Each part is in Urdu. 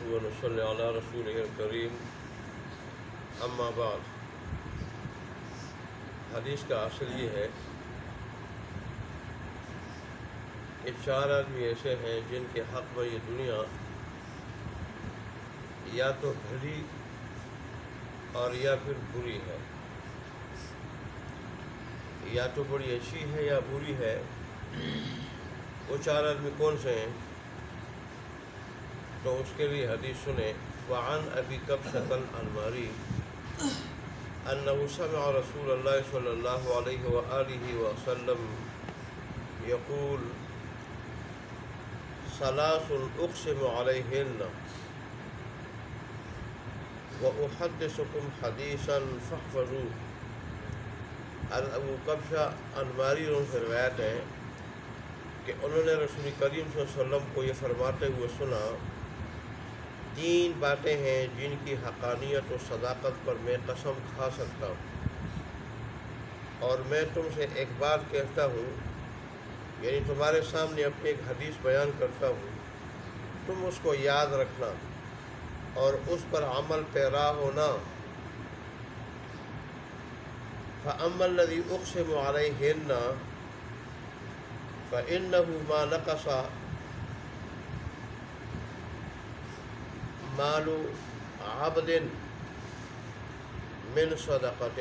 ونصلي على رسوله الكريم اما بعد۔ حدیث کا اصل یہ ہے کہ 4 آدمی ایسے ہیں جن کے حق میں یہ دنیا یا تو بھلی اور یا پھر بری ہے، یا تو بڑی اچھی ہے یا بری ہے۔ وہ 4 آدمی کون سے ہیں؟ تو اس کے لیے حدیث سنیں۔ وعن ابی قبشۃ الانماری انه سمع رسول اللہ صلی اللہ علیہ وآلہ وسلم یقول ثلاث اقسم علیہن وأحدثكم حدیثا فاحفظوه۔ ابو قبشہ انماری سے روایت ہے کہ انہوں نے رسول کریم صلی اللہ علیہ وسلم کو یہ فرماتے ہوئے سنا، 3 باتیں ہیں جن کی حقانیت و صداقت پر میں قسم کھا سکتا ہوں، اور میں تم سے ایک بات کہتا ہوں، یعنی تمہارے سامنے اپنی ایک حدیث بیان کرتا ہوں، تم اس کو یاد رکھنا اور اس پر عمل پیرا ہونا۔ فَأَمَّا الَّذِي أُقْسِمُ عَلَيْهِنَّ فَإِنَّهُ مَا نَقَصَ مَالُ عَبْدٍ مِّن صَدَقَةٍ۔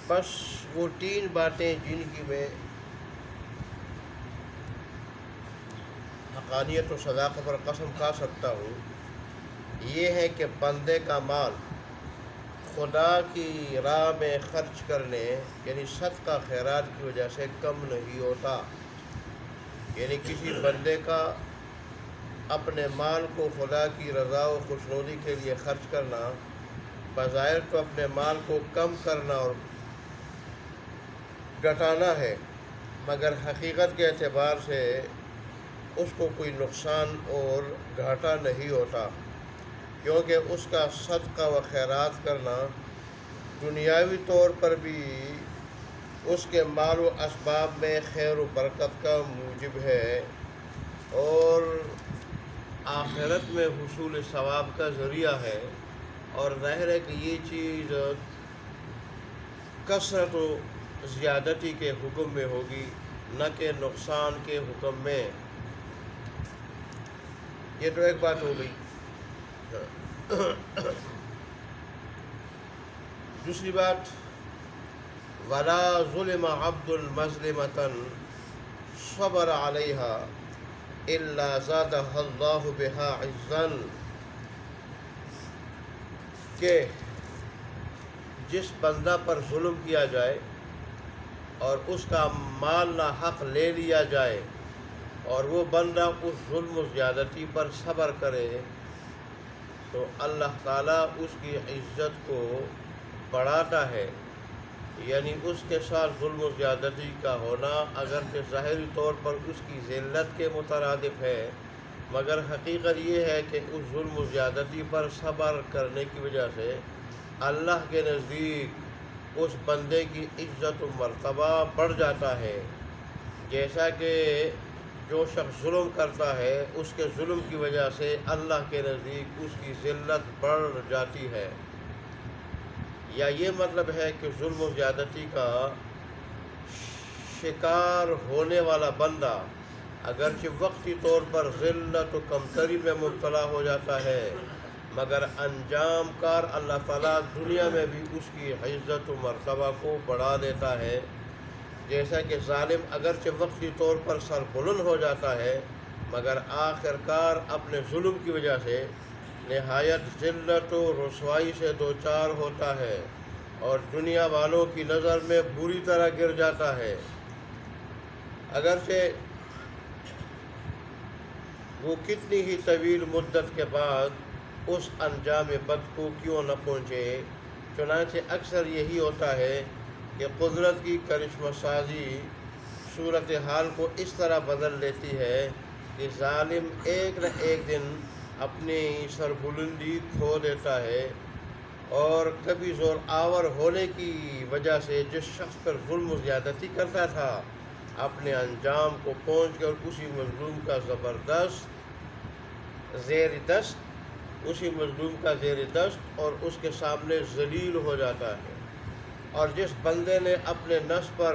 بس وہ 3 باتیں جن کی میں حقانیت و صداقت پر قسم کھا سکتا ہوں، یہ ہے کہ بندے کا مال خدا کی راہ میں خرچ کرنے یعنی صدقہ خیرات کی وجہ سے کم نہیں ہوتا۔ یعنی کسی بندے کا اپنے مال کو خدا کی رضا و خوشنودی کے لیے خرچ کرنا بظاہر تو اپنے مال کو کم کرنا اور گھٹانا ہے، مگر حقیقت کے اعتبار سے اس کو کوئی نقصان اور گھاٹا نہیں ہوتا، کیونکہ اس کا صدقہ و خیرات کرنا دنیاوی طور پر بھی اس کے مال و اسباب میں خیر و برکت کا موجب ہے، اور آخرت میں حصول ثواب کا ذریعہ ہے۔ اور ظاہر ہے کہ یہ چیز کثرت و زیادتی کے حکم میں ہوگی، نہ کہ نقصان کے حکم میں۔ یہ تو ایک بات ہو گئی۔ دوسری بات، وَلَا ظُلِمَ عَبْدٌ مَظْلِمَةً صَبَرَ عَلَيْهَا إِلَّا زَادَهَا اللَّهُ بِهَا عِزًّا، کہ جس بندہ پر ظلم کیا جائے اور اس کا مال ناحق لے لیا جائے اور وہ بندہ اس ظلم و زیادتی پر صبر کرے تو اللہ تعالیٰ اس کی عزت کو بڑھاتا ہے۔ یعنی اس کے ساتھ ظلم و زیادتی کا ہونا اگرچہ ظاہری طور پر اس کی ذلت کے مترادف ہے، مگر حقیقت یہ ہے کہ اس ظلم و زیادتی پر صبر کرنے کی وجہ سے اللہ کے نزدیک اس بندے کی عزت و مرتبہ بڑھ جاتا ہے، جیسا کہ جو شخص ظلم کرتا ہے اس کے ظلم کی وجہ سے اللہ کے نزدیک اس کی ذلت بڑھ جاتی ہے۔ یا یہ مطلب ہے کہ ظلم و زیادتی کا شکار ہونے والا بندہ اگرچہ وقتی طور پر ذلت و کمتری میں مبتلا ہو جاتا ہے، مگر انجام کار اللہ تعالیٰ دنیا میں بھی اس کی عزت و مرتبہ کو بڑھا دیتا ہے، جیسا کہ ظالم اگرچہ وقتی طور پر سر بلند ہو جاتا ہے مگر آخر کار اپنے ظلم کی وجہ سے نہایت ذلت و رسوائی سے دوچار ہوتا ہے اور دنیا والوں کی نظر میں بری طرح گر جاتا ہے، اگرچہ وہ کتنی ہی طویل مدت کے بعد اس انجام بد کو کیوں نہ پہنچے۔ چنانچہ اکثر یہی ہوتا ہے کہ قدرت کی کرشمہ سازی صورتحال کو اس طرح بدل لیتی ہے کہ ظالم ایک نہ ایک دن اپنی سربلندی کھو دیتا ہے، اور کبھی زور آور ہونے کی وجہ سے جس شخص پر ظلم و زیادتی کرتا تھا اپنے انجام کو پہنچ کر اسی مظلوم کا زبردست زیر دست اسی مظلوم کا زیر دست اور اس کے سامنے ذلیل ہو جاتا ہے۔ اور جس بندے نے اپنے نفس پر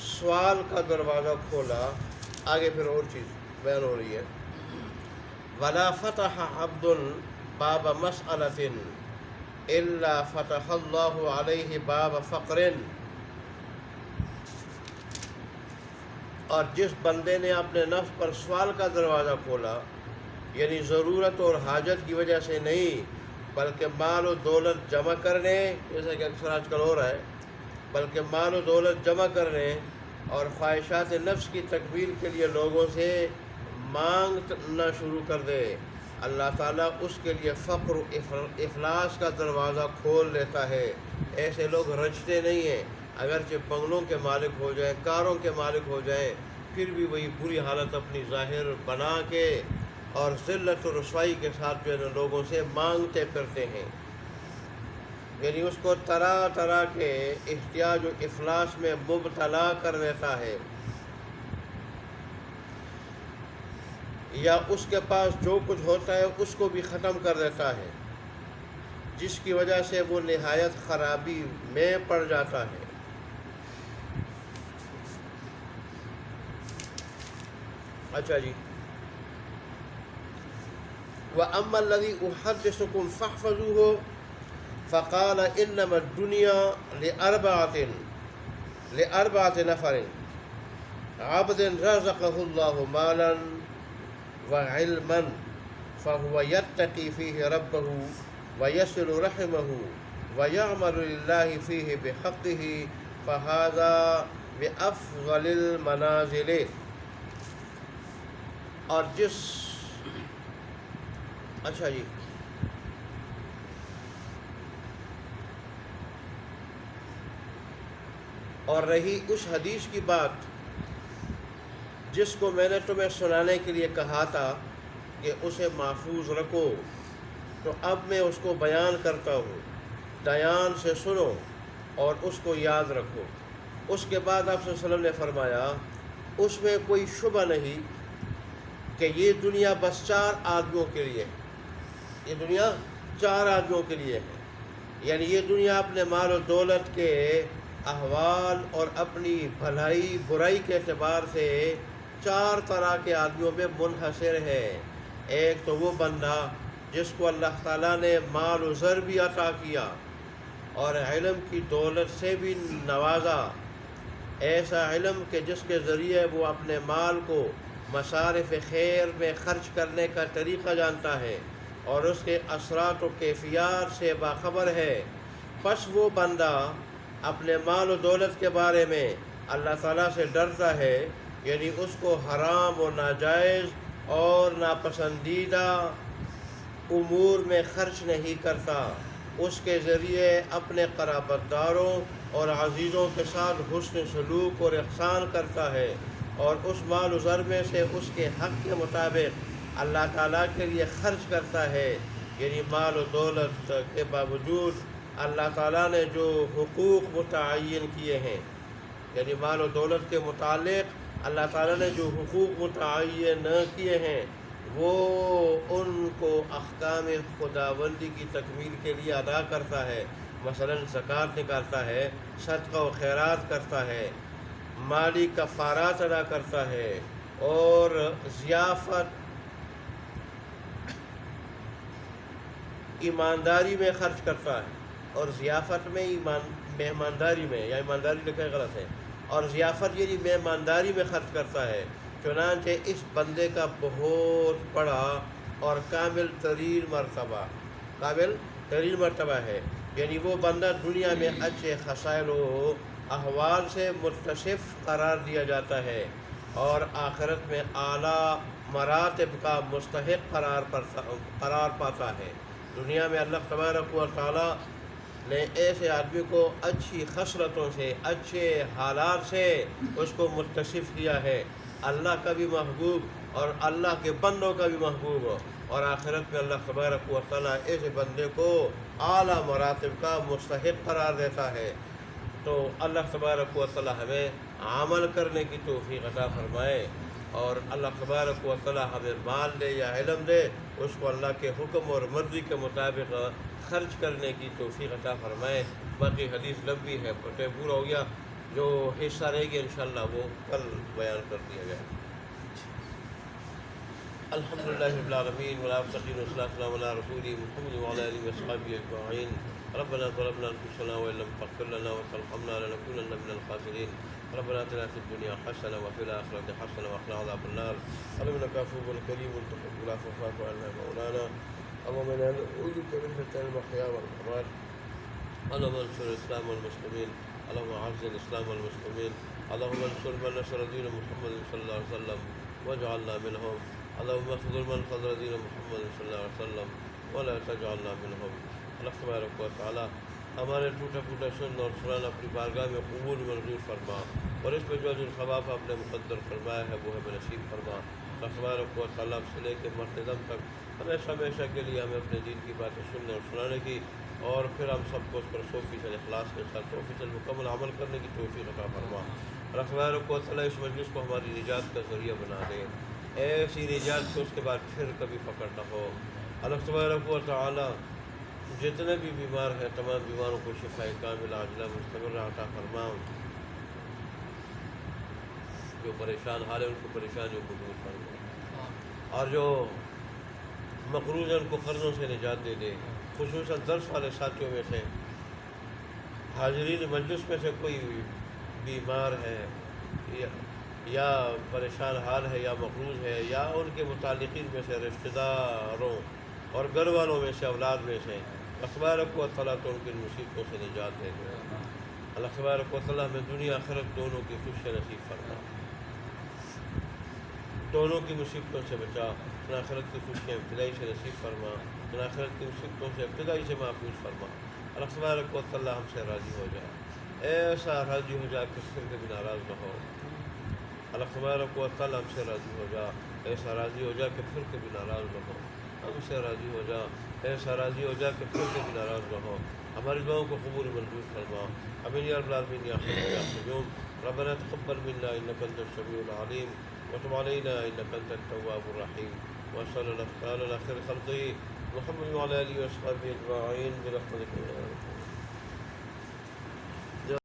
سوال کا دروازہ کھولا، آگے پھر اور چیز بیان ہو رہی ہے، وَلَا فَتَحَ عَبْدٌ بَابَ مَسْأَلَةٍ إِلَّا فَتَحَ اللَّهُ عَلَيْهِ بَابَ فَقْرٍ۔ اور جس بندے نے اپنے نفس پر سوال کا دروازہ کھولا، یعنی ضرورت اور حاجت کی وجہ سے نہیں بلکہ مال و دولت جمع کرنے، جیسا کہ اکثر آج کل ہو رہا ہے، بلکہ مال و دولت جمع کرنے اور خواہشات نفس کی تکمیل کے لیے لوگوں سے مانگنا شروع کر دے، اللہ تعالیٰ اس کے لیے فقر و افلاس کا دروازہ کھول لیتا ہے۔ ایسے لوگ رجتے نہیں ہیں، اگرچہ بنگلوں کے مالک ہو جائیں، کاروں کے مالک ہو جائیں، پھر بھی وہی بری حالت اپنی ظاہر بنا کے اور ذلت و رسوائی کے ساتھ جو ہے لوگوں سے مانگتے پھرتے ہیں، یعنی اس کو طرح طرح کے احتیاج و افلاس میں مبتلا کر دیتا ہے، یا اس کے پاس جو کچھ ہوتا ہے اس کو بھی ختم کر دیتا ہے، جس کی وجہ سے وہ نہایت خرابی میں پڑ جاتا ہے۔ اچھا جی، وَأَمَّا الَّذِي أُحَدِّثُكُمْ فَاحْفَظُوهُ فَقَالَ إِنَّمَا الدُّنْيَا لِأَرْبَعَةِ نَفَرٍ عَبْدٍ رَزَقَهُ اللَّهُ مَالًا وَعِلْمًا فَهُوَ يَتَّقِي فِيهِ رَبَّهُ وَيَصِلُ رَحِمَهُ وَيَعْمَلُ لِلَّهِ فِيهِ بِحَقِّهِ فَهَذَا بِأَفْضَلِ الْمَنَازِلِ۔ اور جس اچھا جی، اور رہی اس حدیث کی بات جس کو میں نے تمہیں سنانے کے لیے کہا تھا کہ اسے محفوظ رکھو، تو اب میں اس کو بیان کرتا ہوں، دھیان سے سنو اور اس کو یاد رکھو۔ اس کے بعد آپ صلی اللہ علیہ وسلم نے فرمایا، اس میں کوئی شبہ نہیں کہ یہ دنیا بس 4 آدمیوں کے لیے ہے، یہ دنیا 4 آدمیوں کے لیے ہے، یعنی یہ دنیا اپنے مال و دولت کے احوال اور اپنی بھلائی برائی کے اعتبار سے 4 طرح کے آدمیوں میں منحصر ہے۔ ایک تو وہ بندہ جس کو اللہ تعالیٰ نے مال و زر بھی عطا کیا اور علم کی دولت سے بھی نوازا، ایسا علم کہ جس کے ذریعے وہ اپنے مال کو مصارف خیر میں خرچ کرنے کا طریقہ جانتا ہے اور اس کے اثرات و کیفیات سے باخبر ہے، پس وہ بندہ اپنے مال و دولت کے بارے میں اللہ تعالیٰ سے ڈرتا ہے، یعنی اس کو حرام و ناجائز اور ناپسندیدہ امور میں خرچ نہیں کرتا، اس کے ذریعے اپنے قرابت داروں اور عزیزوں کے ساتھ حسن سلوک اور احسان کرتا ہے، اور اس مال و زر میں سے اس کے حق کے مطابق اللہ تعالیٰ کے لیے خرچ کرتا ہے، یعنی مال و دولت کے باوجود اللہ تعالیٰ نے جو حقوق متعین کیے ہیں، یعنی مال و دولت کے متعلق اللہ تعالیٰ نے جو حقوق متعین کیے ہیں وہ ان کو احکام خداوندی کی تکمیل کے لیے ادا کرتا ہے، مثلا زکوٰۃ نکالتا ہے، صدقہ و خیرات کرتا ہے، مالی کفارات ادا کرتا ہے، اور ضیافت ایمانداری میں خرچ کرتا ہے، اور ضیافت میں مہمانداری میں، یا ایمانداری لکھا غلط ہے، اور ضیافت یعنی مہمانداری میں خرچ کرتا ہے، چنانچہ اس بندے کا بہت بڑا اور کامل ترین مرتبہ ہے، یعنی وہ بندہ دنیا میں اچھے خصائل و احوال سے متصف قرار دیا جاتا ہے اور آخرت میں اعلیٰ مراتب کا مستحق قرار پاتا ہے۔ دنیا میں اللہ تبارک و تعالیٰ نے ایسے آدمی کو اچھی خصلتوں سے، اچھے حالات سے اس کو متصف کیا ہے، اللہ کا بھی محبوب اور اللہ کے بندوں کا بھی محبوب، اور آخرت میں اللہ تبارک و تعالیٰ ایسے بندے کو اعلیٰ مراتب کا مستحق قرار دیتا ہے۔ تو اللہ تبارک و تعالیٰ ہمیں عمل کرنے کی توفیق عطا فرمائے، اور اللہ تبارک و تعالی ہمیں مال دے یا علم دے، اس کو اللہ کے حکم اور مرضی کے مطابق خرچ کرنے کی توفیق عطا فرمائے۔ باقی حدیث لمبی ہے، ٹائم پورا ہو گیا، جو حصہ رہ گیا انشاءاللہ وہ کل بیان کر دیا جائے۔ الحمدللہ رب العالمین والعاقبۃ والصلاۃ علی رسول محمد وعلی آلہ وصحبہ اجمعین۔ ربنا ظلمنا انفسنا وان لم تغفر لنا وترحمنا لنكونن من الخاسرین۔ ربنا آتنا في الدنيا حسنة وفي الآخرة حسنة وقنا عذاب النار۔ اللهم إنك عفو كريم تحب العفو فاعف عنا مولانا۔ اللهم إنا نعوذ بك من فتن المحيا والممات۔ اللهم انصر الإسلام والمسلمين، اللهم أعز الإسلام والمسلمين، اللهم انصر من نصر دين محمد صلى الله عليه وسلم واجعلنا منهم، اللهم اخذل من خذل دين محمد صلی اللہ علیہ وسلم ولا تجعلنا منهم۔ اللہ تبارک و تعالی ہمارے ٹوٹا پھوٹا سن اور سنانا اپنی بارگاہ میں قبول منظور فرما، اور اس پہ جو ثواب آپ نے مقدر فرمایا ہے وہ ہمیں نصیب فرما۔ اللہ تبارک و تعالیٰ سے لے کے مرتے دم تک ہمیشہ ہمیشہ کے لیے ہمیں اپنے دین کی باتیں سننے اور سنانے کی، اور پھر ہم سب کو اس پر 100% اخلاص کے ساتھ 100% مکمل عمل کرنے کی توفیق عطا فرما۔ اللہ تبارک و تعالیٰ اس مجلس کو ہماری نجات کا ذریعہ بنا دے، ایسی نجات کو اس کے بعد پھر کبھی پکڑ نہ ہو۔ اللہ تبارک و تعالیٰ جتنے بھی بیمار ہیں تمام بیماروں کو شفاء کامل عاجلہ مستمر عطا فرما، جو پریشان حال ہے ان کو پریشانیوں کو دور فرما، اور جو مقروض ہیں ان کو قرضوں سے نجات دے دے۔ خصوصاً درس والے ساتھیوں میں سے حاضرین مجلس میں سے کوئی بیمار ہے یا پریشان حال ہے یا مقروض ہے، یا ان کے متعلقین میں سے رشتہ داروں اور گھر والوں میں سے اولاد میں سے، اللہ تبارک و تعالیٰ تو ان کی مصیبتوں سے نجات دے دے۔ اللہ تبارک و تعالیٰ ہمیں دنیا آخرت دونوں کی خوشی نصیب فرما، دونوں کی مصیبتوں سے بچا، آخرت کی خوشیاں ابتدائی سے نصیب فرما، آخرت کی مصیبتوں سے ابتدائی سے محفوظ فرما۔ اللہ تبارک و تعالیٰ ہم سے راضی ہو جائے، ایسا راضی ہو جائے کہ پھر کبھی ناراض نہ ہو۔ اللہ تبارک و تعالیٰ ہم سے راضی ہو جا، ایسا راضی ہو جا کہ پھر کبھی ناراض نہ ہو۔ ہم سے راضی ہو جا، ایسا راضی ہو جا کہ پھر کبھی ناراض نہ ہو۔ ہماری دعاؤں کو قبول منظور فرما، آمین یا رب العالمین یا حی یا قیوم۔ ربنا تقبل منا انک انت السمیع العلیم وتب علینا انک انت التواب الرحیم، وصلی اللہ تعالی علی خیر خلقہ محمد وعلی آلہ وصحبہ اجمعین برحمتک یا